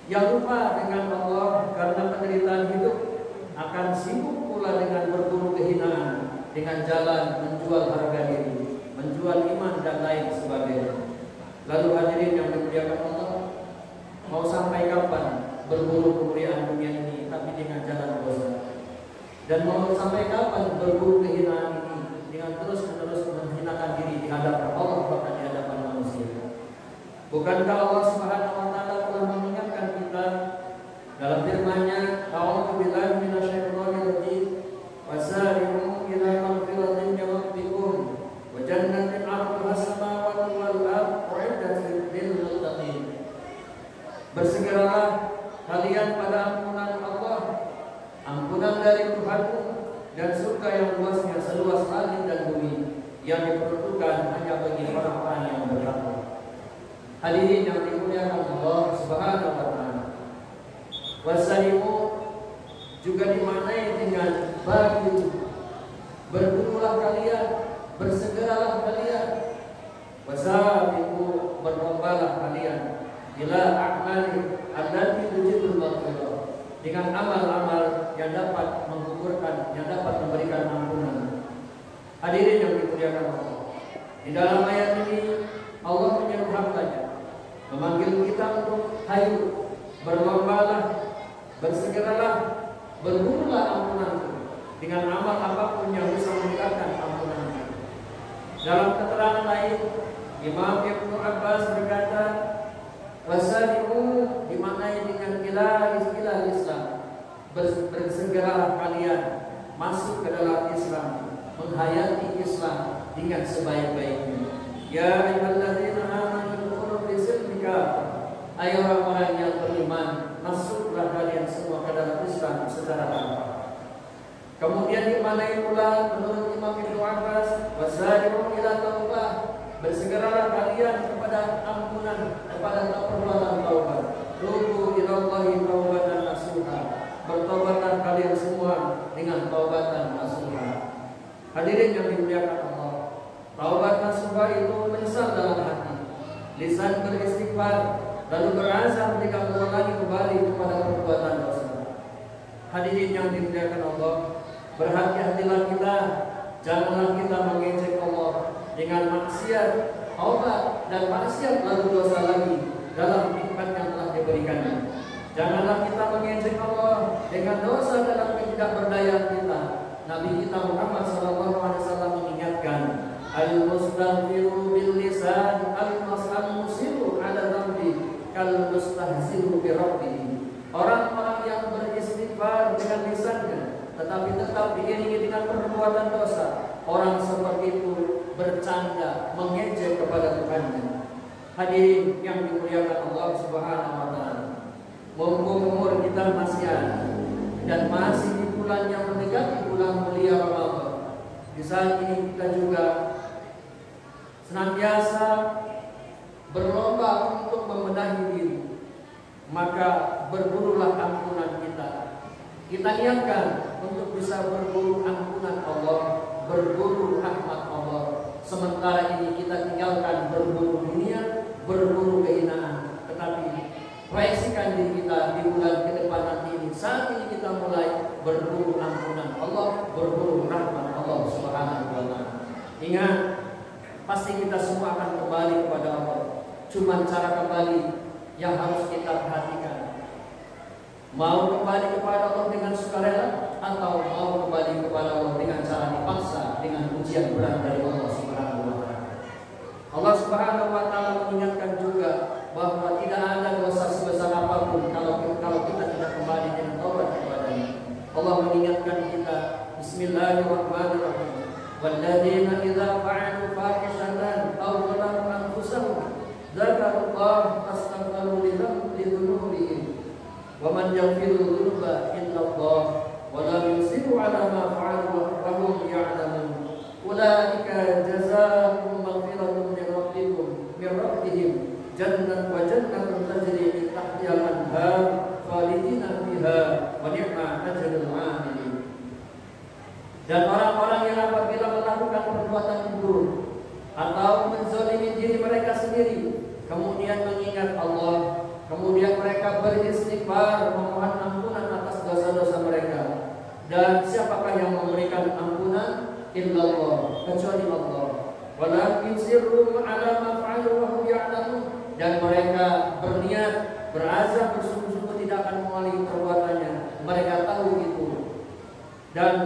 Yang lupa dengan Allah karena penderitaan hidup Dan mau sampai kapan berburu kehinaan ini dengan terus-menerus menghinakan diri di hadapan Allah bahkan di hadapan manusia? Bukankah Allah Subhanahu wa taala telah mengingatkan kita dalam firman-Nya, "A'udzu billahi minasyaitonir rajim, wasari'u ila maghfiratin min rabbikum wa jannatin 'arduha as-samawati wal ardu u'iddat lil muttaqin." Bersegeralah kalian pada ampunan Allah, ampunan dari Tuhanmu, dan surga yang luasnya seluas langit dan bumi, yang diperuntukkan hanya bagi orang-orang yang bertakwa. Hadirin yang dimuliakan Allah Subhanahu wa taala. Wasari'u juga dimaknai dengan bagi, berburulah kalian, bersegeralah kalian. Wasari'u, berlombalah kalian ila a'mali allati tujibul maghfirah, dengan amal-amal yang dapat menggugurkan, yang dapat memberikan ampunan. Hadirin yang dimuliakan Allah, di dalam ayat ini Allah menyeru hamba-Nya, memanggil kita untuk hayu, berlombalah, bersegeralah, berburulah ampunanku, dengan amal apapun yang bisa meningkatkan ampunanku. Dalam keterangan lain, Imam Ibnu Abbas berkata, wasari'u dimaknai dengan ilal Islam, bersegeralah kalian masuk ke dalam Islam, menghayati Islam dengan sebaik-baiknya. Ya ayyuhalladzina amanu udkhulu fi silmi kafah, hai orang-orang yang beriman, masuklah kalian semua ke dalam Islam secara tanpa. Kemudian dimaknai pula menurut Imam Ibnu Abbas, wasari'u ila taubah, bersegeralah kalian kepada ampunan, kepada perbuatan taubat. Tubu ilallahi taubatan nasuha, bertobatlah kalian semua dengan taubatan nasuha. Hadirin yang dimuliakan Allah, taubat nasuha itu menyesal dalam hati, lisan beristighfar, lalu berazam jika mengulangi kembali kepada perbuatan dosa. Hadirin yang dimuliakan Allah, berhati-hatilah kita, janganlah kita mengejek Allah dengan maksiat, taubat dan maksiat lalu dosa lagi dalam nikmat yang telah diberikannya. Janganlah kita mengejek Allah dengan dosa dalam ketidakberdayaan kita. Nabi kita Muhammad SAW mengingatkan, al-mustaghfiru bil lisan, al-musiru ala dhanbi, kal mustahziru bi rabbih. Orang-orang yang beristighfar dengan lisannya tetapi tetap diiringi dengan perbuatan dosa, orang seperti itu bercanda, mengejek kepada Tuhannya. Hadirin yang dimuliakan Allah Subhanahu wa taala, umur kita masih ada dan masih di bulan yang mendekati bulan mulia Ramadan. Di saat ini kita juga senantiasa berlomba untuk membenahi diri. Maka berburulah ampunan kita. Kita niatkan untuk bisa berburu ampunan Allah, berburu rahmat Allah. Sementara ini kita tinggalkan berburu dunia, berburu kehinaan. Tetapi proyeksikan diri kita di bulan ke depan nanti ini. Saat ini kita mulai berburu ampunan Allah, berburu rahmat Allah Subhanahu wa taala. Ingat, pasti kita semua akan kembali kepada Allah. Cuma cara kembali yang harus kita perhatikan. Mau kembali kepada Allah dengan sukarela, atau mau kembali kepada Allah dengan cara dipaksa, dengan ujian berat dari Allah Subhanahu wa taala. Allah Subhanahu wa taala mengingatkan juga bahwa tidak ada dosa sebesar apapun kalau kita tidak kembali dengan taubat kepada-Nya. Allah mengingatkan kita, bismillahirrahmanirrahim. Walladzina idza fa'alu fahishatan aw zalamu anfusahum dzakarullaha fastaghfiru lidzunubihim wa man yaghfiru dzunuba illallah wa lam yusiru 'ala ma fa'alu wa hum ya'lamun. Ulaika jazaa'uhum maghfiratun min rabbihim jannatun tajri min tahtiha al-anhar khalidina fiha wa ni'ma ajrul 'amilin. Dan orang-orang yang apabila melakukan perbuatan buruk atau menzalimi diri mereka sendiri, kemudian mengingat Allah, kemudian mereka beristighfar, memohon ampunan atas dosa-dosa mereka. Dan siapakah yang memberikan ampunan? Illallah, kecuali Allah. Walakin sirrum 'ala ma fa'alu wa hum ya'lamun. Dan mereka berniat, berazam bersungguh-sungguh tidak akan mengulangi perbuatannya. Mereka tahu itu. Dan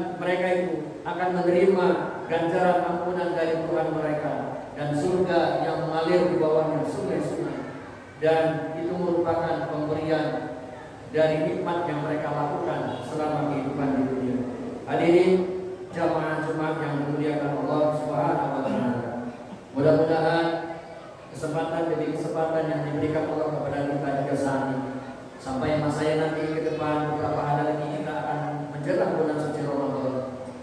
akan menerima ganjaran ampunan dari Tuhan mereka dan surga yang mengalir di bawahnya sungai-sungai, dan itu merupakan pemberian dari nikmat yang mereka lakukan selama kehidupan di dunia. Hadirin jamaah Jumat yang dimuliakan Allah Subhanahu wa taala. Mudah-mudahan kesempatan demi kesempatan yang diberikan Allah kepada kita juga saat ini, sampai masa yang nanti ke depan beberapa hari lagi kita akan menjelang bulan suci Ramadan,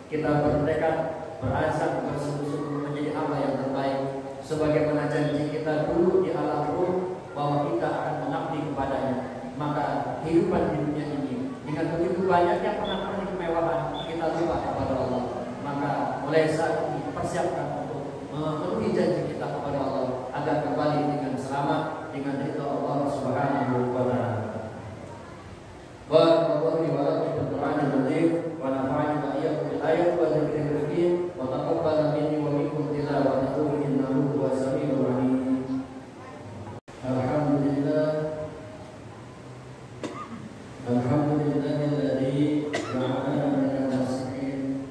kita bertekad, berazam, bersungguh-sungguh menjadi hamba yang terbaik, sebagaimana janji kita dulu di alam ruh bahwa kita akan mengabdi kepadanya. Maka kehidupan di dunia ini dengan begitu banyaknya pernak-pernik kemewahan, kita lupa kepada Allah. Maka mulai saat ini persiapkan untuk memenuhi janji kita kepada Allah agar kembali dengan selamat dengan ridha Allah Subhanahu wa taala. Barakallahu li wa lakum bil Qur'anil Azim wa nafa'ani wa iyyakum bil ayati wa dzikril hakim wa taqabbal minni wa minkum tilawatahu innahu huwas samiul 'alim. Alhamdulillahilladzi ja'alana minal muslimin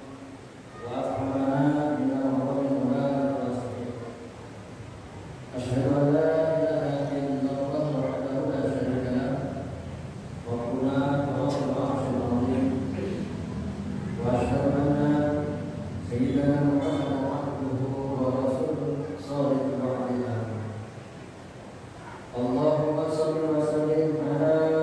wa afhamana minal mu'minin wal muslimin. Asyhadu an la ilaha illallah wahdahu la syarika lah wa qulna rabbul arsyil 'azim wa asyhadu anna sayyidana Muhammadan abduhu wa rasuluhu shadiqul wa'dillah. Allahumma shalli wa sallim ala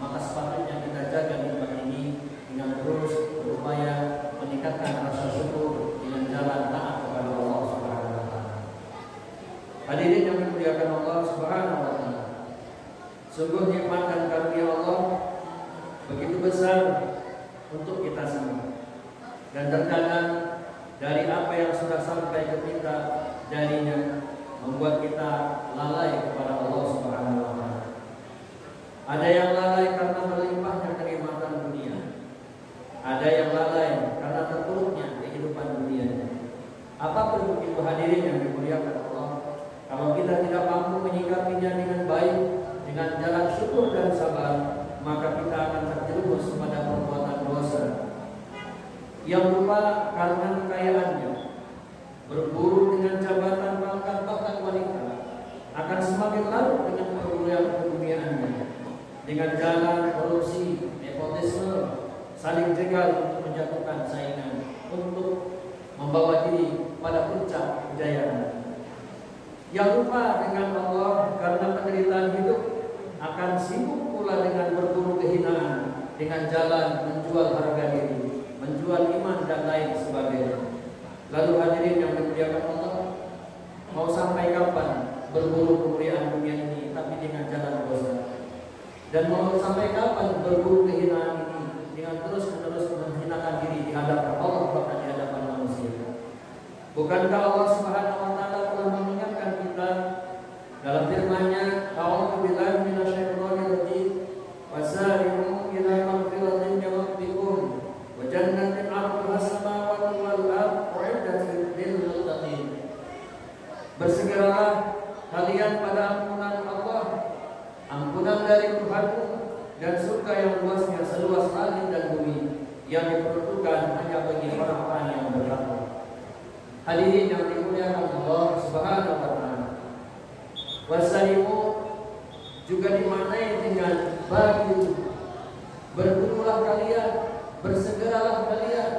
maka sepatutnya kita jaga nikmat ini dengan terus berupaya meningkatkan rasa besar untuk kita semua. Dan terkadang dari apa yang sudah sampai ke kita darinya membuat kita lalai kepada Allah Subhanahu wa taala. Ada yang lalai karena berlimpahnya kenikmatan dunia. Ada yang lalai karena terpuruknya kehidupan dunia. Apapun itu hadirin yang dimuliakan Allah, kalau kita tidak mampu menyikapinya dengan baik, dengan jalan syukur dan sabar, maka kita akan terjerumus pada perbuatan dosa. Yang lupa karena kekayaannya, berburu dengan jabatan, pangkat, bahkan wanita, akan semakin larut dengan perburuan keduniaannya, dengan jalan korupsi, nepotisme, saling jegal untuk menjatuhkan saingan, untuk membawa diri pada puncak kejayaan. Yang lupa dengan Allah karena penderitaan hidup, akan sibuk pula dengan berburu kehinaan, dengan jalan menjual harga diri, menjual iman dan lain sebagainya. Lalu hadirin yang dimuliakan Allah, mau sampai kapan berburu kemuliaan dunia ini tapi dengan jalan dosa? Dan mau sampai kapan berburu kehinaan ini dengan terus-menerus menghinakan diri di hadapan Allah bahkan di hadapan manusia? Bukankah Allah Subhanahu wa taala telah mengingatkan kita dalam firman-Nya, "A'udzu billahi minasyaitonir rajim, wasari'u ila maghfiratin min rabbikum wa jannatin 'arduha as-samawati wal ardu u'iddat lil muttaqin." Bersegeralah kalian pada ampunan Allah, ampunan dari Tuhanmu, dan surga yang luasnya seluas langit dan bumi, yang diperuntukkan hanya bagi orang-orang yang bertakwa. Hadirin yang dimuliakan Allah Subhanahu wa taala, wasari'u juga dimaknai dengan bagi, berburulah kalian, bersegeralah kalian,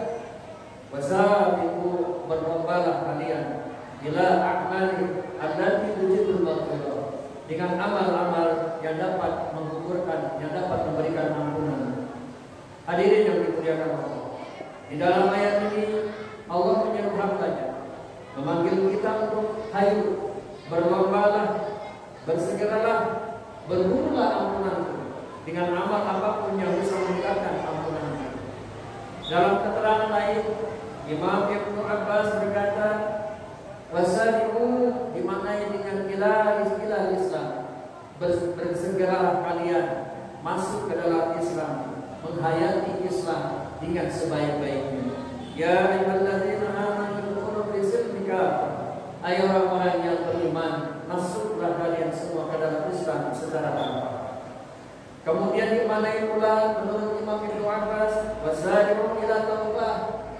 wasari'u berlombalah kalian, ila a'mali allati tujibul maghfirah, dengan amal-amal yang dapat menggugurkan, yang dapat memberikan ampunan. Hadirin yang dimuliakan Allah, di dalam ayat ini Allah menyeru hamba-Nya, memanggil kita untuk hayu, berlombalah, bersegeralah, berburulah ampunanku, dengan amal apapun yang bisa meningkatkan ampunanku. Dalam keterangan lain, Imam Ibnu Abbas berkata, wasari'u dimaknai dengan ilal Islam, bersegeralah kalian masuk ke dalam Islam, menghayati Islam dengan sebaik-baiknya. Ya ayyuhalladzina amanu udkhulu fi silmi kafah, ayo orang-orang yang beriman, masuklah kalian semua ke dalam Islam secara tanpa. Kemudian dimaknai pula menurut Imam Ibnu Abbas, wasari'u ila taubah,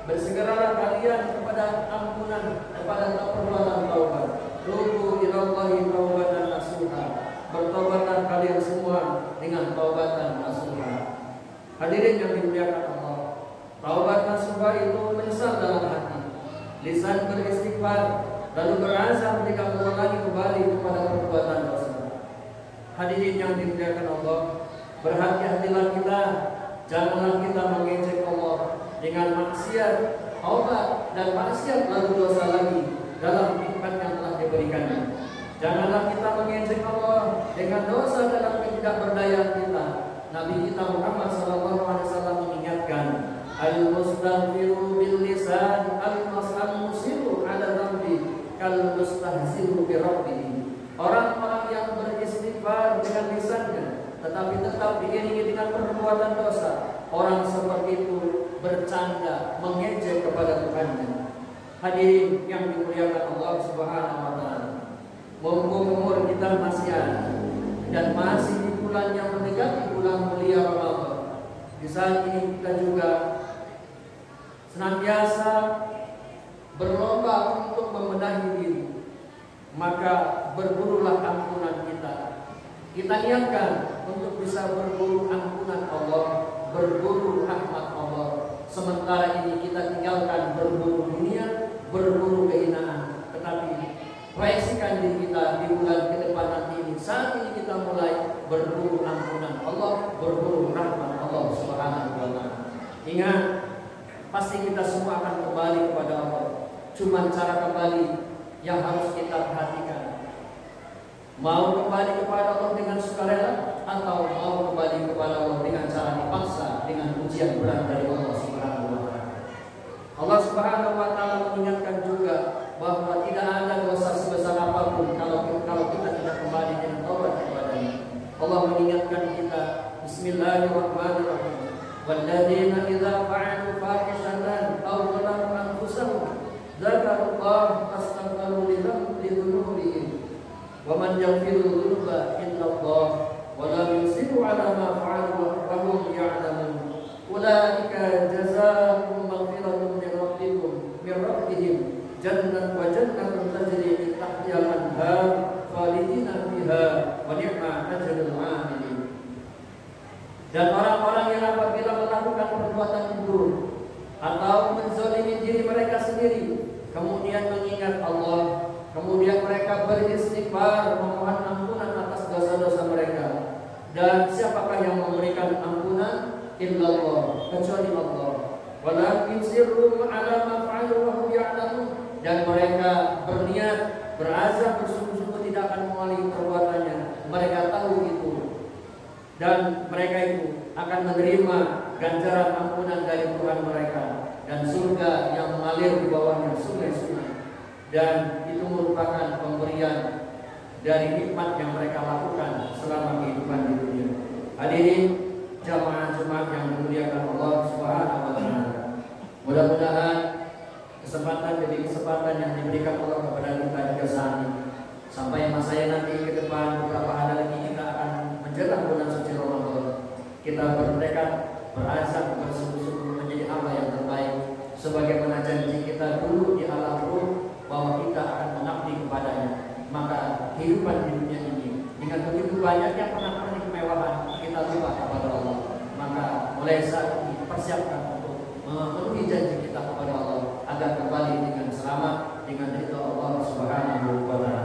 bersegeralah kalian kepada ampunan, kepada perbuatan taubat. Tubu ilallahi taubatan nasuha, bertobatlah kalian semua dengan taubatan nasuha. Hadirin yang dimuliakan Allah, taubat nasuha itu menyesal dalam hati, lisan beristighfar, lalu berazam tidak mengulangi kembali kepada perbuatan dosa. Hadirin yang dimuliakan Allah, berhati-hatilah kita, janganlah kita mengejek Allah dengan maksiat, taubat dan maksiat lalu dosa lagi dalam nikmat yang telah diberikannya. Janganlah kita mengejek Allah dengan dosa dalam ketidakberdayaan kita. Nabi kita Muhammad SAW mengingatkan, al-mustaghfiru bil lisan, al-musiru ala dhanbi, kal mustahziru bi rabbih. Orang-orang yang beristighfar dengan lisannya tetapi tetap diiringi dengan perbuatan dosa, orang seperti itu bercanda, mengejek kepada Tuhannya. Hadirin yang dimuliakan Allah Subhanahu wa taala, umur kita masih ada dan masih di bulan yang mendekati bulan mulia Ramadan. Di saat ini kita juga senantiasa berlomba untuk membenahi diri. Maka berburulah ampunan kita. Kita niatkan untuk bisa berburu ampunan Allah, berburu rahmat Allah. Sementara ini kita tinggalkan berburu dunia, berburu kehinaan. Tetapi proyeksikan diri kita di bulan ke depan nanti ini. Saat ini kita mulai berburu ampunan Allah, berburu rahmat Allah Subhanahu wa taala. Ingat, pasti kita semua akan kembali kepada Allah. Cuma cara kembali yang harus kita perhatikan. Mau kembali kepada Allah dengan sukarela atau mau kembali kepada Allah dengan cara dipaksa dengan ujian berat dari Allah Subhanahu wa taala. Allah Subhanahu wa taala mengingatkan juga bahwa tidak ada dosa sebesar apapun kalau kita tidak kembali dengan taubat kepadanya. Allah mengingatkan kita, Bismillahirrahmanirrahim. Walladzina idza fa'alu fahishatan aw zalamu anfusahum dzakarullaha fastaghfiru lidzunubihim wa man yaghfiru dzunuba illallah wa lam yusiru 'ala ma fa'alu wa hum ya'lamun. Ulaika jazaa'uhum maghfiratun min rabbihim jannatun wa jannatun tajri min tahtiha al-anhar khalidina fiha wa ni'ma ajrul 'amilin. Dan orang-orang yang apabila melakukan perbuatan buruk atau menzalimi diri mereka sendiri, kemudian mengingat Allah, kemudian mereka beristighfar memohon ampunan atas dosa-dosa mereka. Dan siapakah yang memberikan ampunan? Illallah, kecuali Allah. Walakin sirrum 'ala ma fa'alu wa hum ya'lamun. Dan mereka berniat, berazam bersungguh-sungguh tidak akan mengulangi perbuatannya. Mereka tahu itu. Dan mereka itu akan menerima ganjaran ampunan dari Tuhan mereka dan surga yang mengalir di bawahnya sungai-sungai. Dan itu merupakan pemberian dari nikmat yang mereka lakukan selama kehidupan di dunia. Hadirin jamaah Jumat yang dimuliakan Allah Subhanahu wa taala. Mudah-mudahan kesempatan demi kesempatan yang diberikan Allah kepada kita juga saat ini, sampai masa yang nanti ke depan beberapa hari lagi kita akan menjelang bulan suci Ramadan, kita bertekad, berazam, bersungguh-sungguh menjadi hamba yang terbaik sebagaimana janji kita dulu di alam ruh bahwa kita akan mengabdi kepadanya. Maka kehidupan di dunia ini dengan begitu banyaknya penampilan kemewahan kita lupa kepada Allah. Maka mulai saat ini persiapkan untuk memenuhi janji kita kepada Allah agar kembali dengan selamat dengan ridha Allah Subhanahu wa taala.